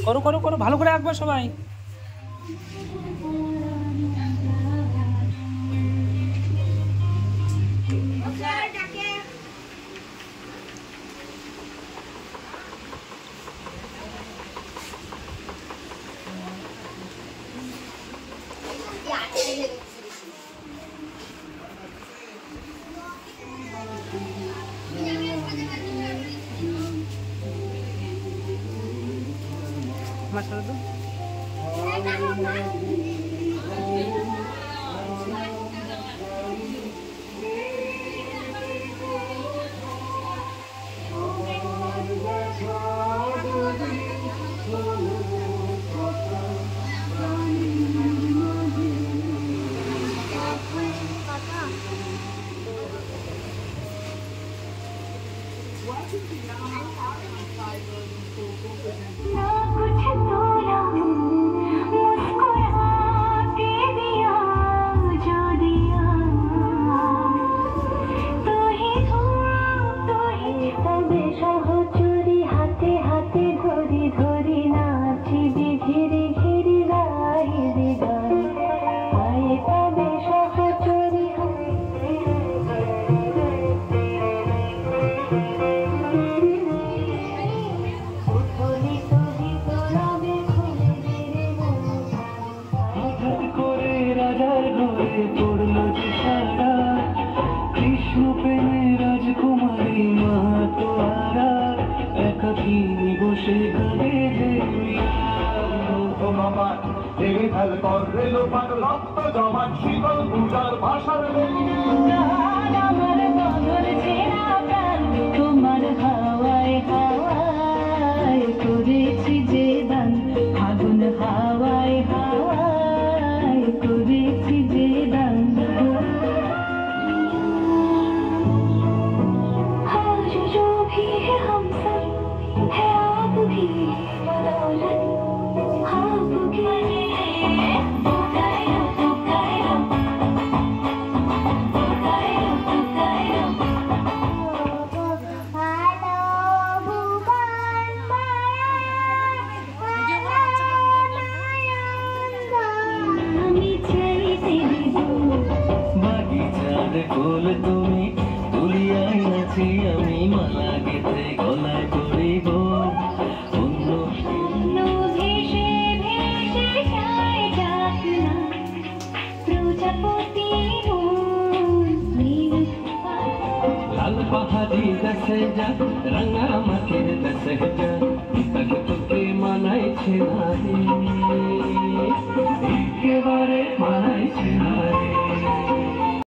করো করো করো, ভালো করে আঁকবা সবাই। তোমার হাওয়ায় হাওয়ায় করেছি যে দান, ফাগুন হাওয়ায় হাওয়ায় করেছি যে দান। आज जो भी है हम सब है आपकी बदौलत, आपकी তুমি তুলিয়াই আছি আমি মালা গেতে গলায় করিব অন্য ভেসে ভেসে যায় ডাকনা প্রজাপতি লাল পাহাড়ি দেশে যা রাঙা মাটির দেশে যা তাকে তোকে মানাইছে না।